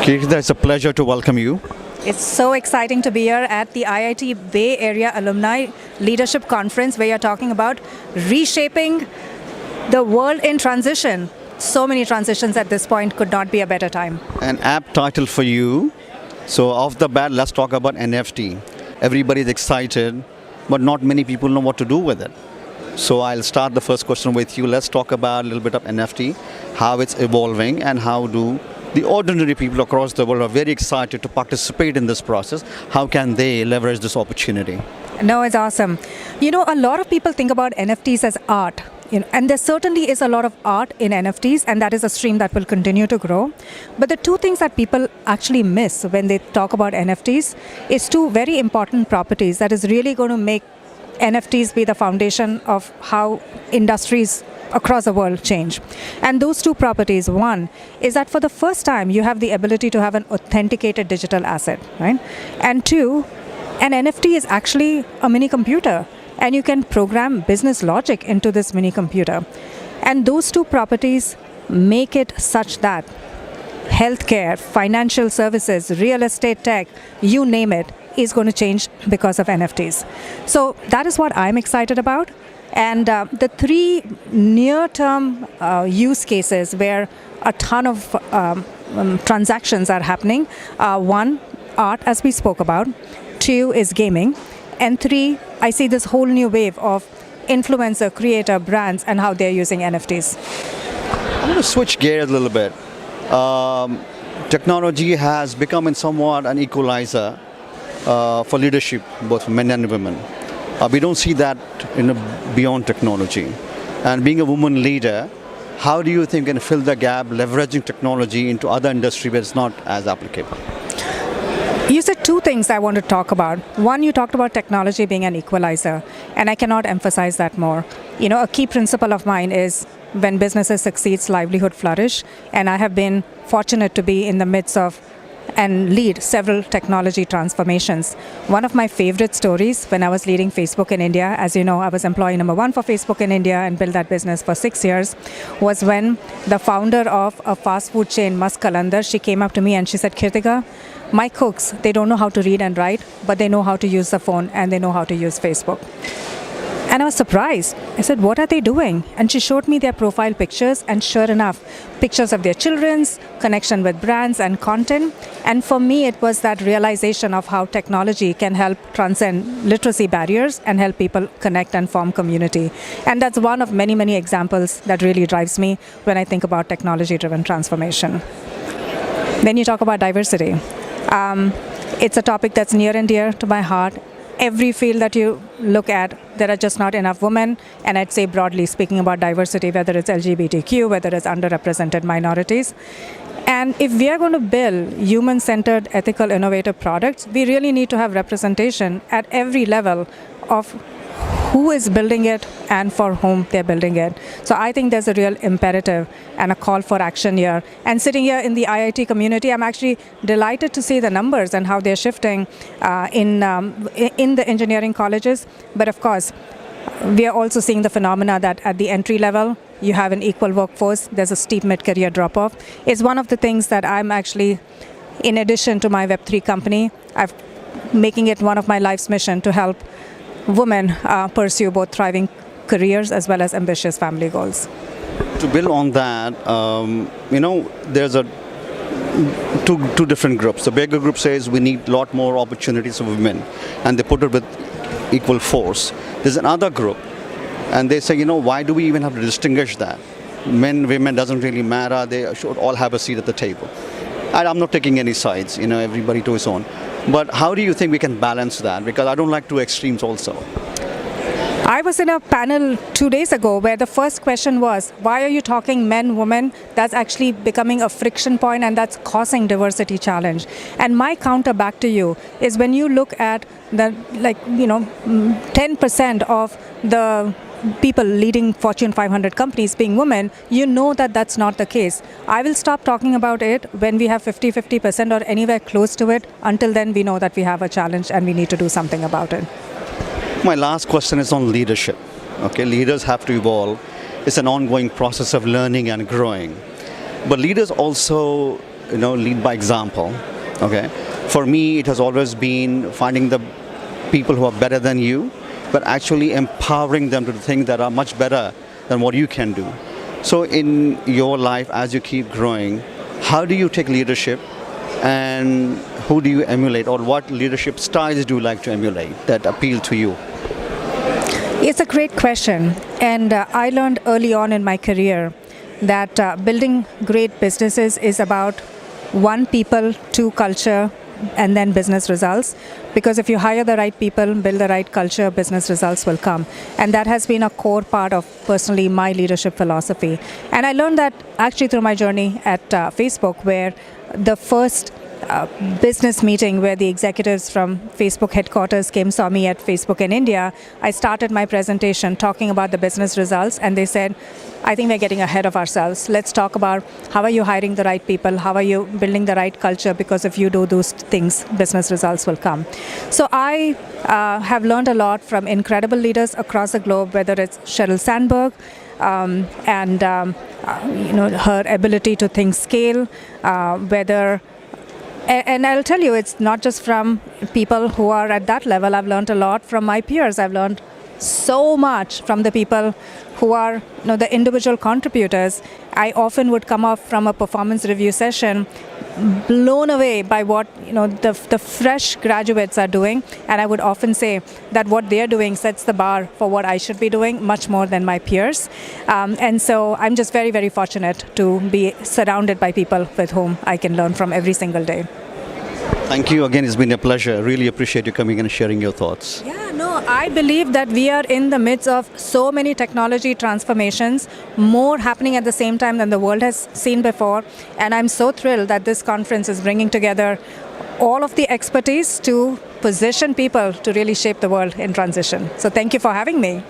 Kirthiga, it's a pleasure to welcome you. It's so exciting to be here at the IIT Bay Area Alumni Leadership Conference where you're talking about reshaping the world in transition. So many transitions at this point, could not be a better time. An apt title for you. So off the bat, let's talk about NFT. Everybody's excited, but not many people know what to do with it. So I'll start the first question with you. Let's talk about a little bit of NFT, how it's evolving, and how do the ordinary people across the world are very excited to participate in this process. How can they leverage this opportunity? No, it's awesome. You know, a lot of people think about NFTs as art. And there certainly is a lot of art in NFTs, and that is a stream that will continue to grow. But the two things that people actually miss when they talk about NFTs is two very important properties that is really going to make NFTs be the foundation of how industries across the world change. And those two properties, one is that for the first time you have the ability to have an authenticated digital asset, right? And two, an NFT is actually a mini computer, and you can program business logic into this mini computer. And those two properties make it such that healthcare, financial services, real estate tech, you name it, is going to change because of NFTs. So that is what I'm excited about. And the three near-term use cases where a ton of transactions are happening, one, art, as we spoke about, two is gaming, and three, I see this whole new wave of influencer, creator, brands, and how they're using NFTs. I'm going to switch gears a little bit. Technology has become in somewhat an equalizer for leadership, both for men and women. We don't see that beyond technology. And being a woman leader, how do you think you can fill the gap, leveraging technology into other industry where it's not as applicable? You said two things I want to talk about. One, you talked about technology being an equalizer, and I cannot emphasize that more. You know, a key principle of mine is when businesses succeed, livelihood flourish, and I have been fortunate to be in the midst of and lead several technology transformations. One of my favorite stories when I was leading Facebook in India, as you know, I was employee number one for Facebook in India and built that business for 6 years, was when the founder of a fast food chain, Kalandar, she came up to me and she said, Kirthiga, my cooks, they don't know how to read and write, but they know how to use the phone and they know how to use Facebook. And I was surprised. I said, what are they doing? And she showed me their profile pictures, and sure enough, pictures of their children's, connection with brands and content. And for me, it was that realization of how technology can help transcend literacy barriers and help people connect and form community. And that's one of many, many examples that really drives me when I think about technology-driven transformation. Then you talk about diversity. It's a topic that's near and dear to my heart. Every field that you look at, there are just not enough women, and I'd say broadly speaking about diversity, whether it's LGBTQ, whether it's underrepresented minorities. And if we are going to build human-centered, ethical, innovative products, we really need to have representation at every level of who is building it and for whom they're building it. So I think there's a real imperative and a call for action here. And sitting here in the IIT community, I'm actually delighted to see the numbers and how they're shifting in the engineering colleges. But of course, we are also seeing the phenomena that at the entry level, you have an equal workforce, there's a steep mid-career drop-off. It's one of the things that I'm actually, in addition to my Web3 company, I'm making it one of my life's mission to help women pursue both thriving careers as well as ambitious family goals. To build on that, there's two different groups. The bigger group says we need a lot more opportunities for women, and they put it with equal force. There's another group, and they say, why do we even have to distinguish that? Men, women, doesn't really matter. They should all have a seat at the table. And I'm not taking any sides, everybody to his own. But how do you think we can balance that? Because I don't like two extremes also. I was in a panel 2 days ago where the first question was, why are you talking men, women? That's actually becoming a friction point, and that's causing diversity challenge. And my counter back to you is when you look at the 10% of the people leading Fortune 500 companies being women, you know that that's not the case. I will stop talking about it when we have 50% or anywhere close to it. Until then, we know that we have a challenge and we need to do something about it. My last question is on leadership. Okay, leaders have to evolve. It's an ongoing process of learning and growing. But leaders also lead by example. Okay, for me, it has always been finding the people who are better than you, but actually empowering them to do things that are much better than what you can do. So in your life, as you keep growing, how do you take leadership, and who do you emulate, or what leadership styles do you like to emulate that appeal to you? It's a great question. And I learned early on in my career that building great businesses is about one, people, two, culture, and then business results. Because if you hire the right people, build the right culture, business results will come. And that has been a core part of, personally, my leadership philosophy. And I learned that actually through my journey at Facebook, where the first business meeting where the executives from Facebook headquarters saw me at Facebook in India, I started my presentation talking about the business results, and they said, I think we're getting ahead of ourselves. Let's talk about how are you hiring the right people, how are you building the right culture, because if you do those things, business results will come. So I have learned a lot from incredible leaders across the globe, whether it's Sheryl Sandberg, and her ability to think scale, and I'll tell you, it's not just from people who are at that level. I've learned a lot from my peers. I've learned so much from the people who are the individual contributors. I often would come off from a performance review session blown away by what the fresh graduates are doing, and I would often say that what they're doing sets the bar for what I should be doing much more than my peers, and so I'm just very, very fortunate to be surrounded by people with whom I can learn from every single day. Thank you again. It's been a pleasure. Really appreciate you coming and sharing your thoughts. Yeah, no, I believe that we are in the midst of so many technology transformations, more happening at the same time than the world has seen before. And I'm so thrilled that this conference is bringing together all of the expertise to position people to really shape the world in transition. So thank you for having me.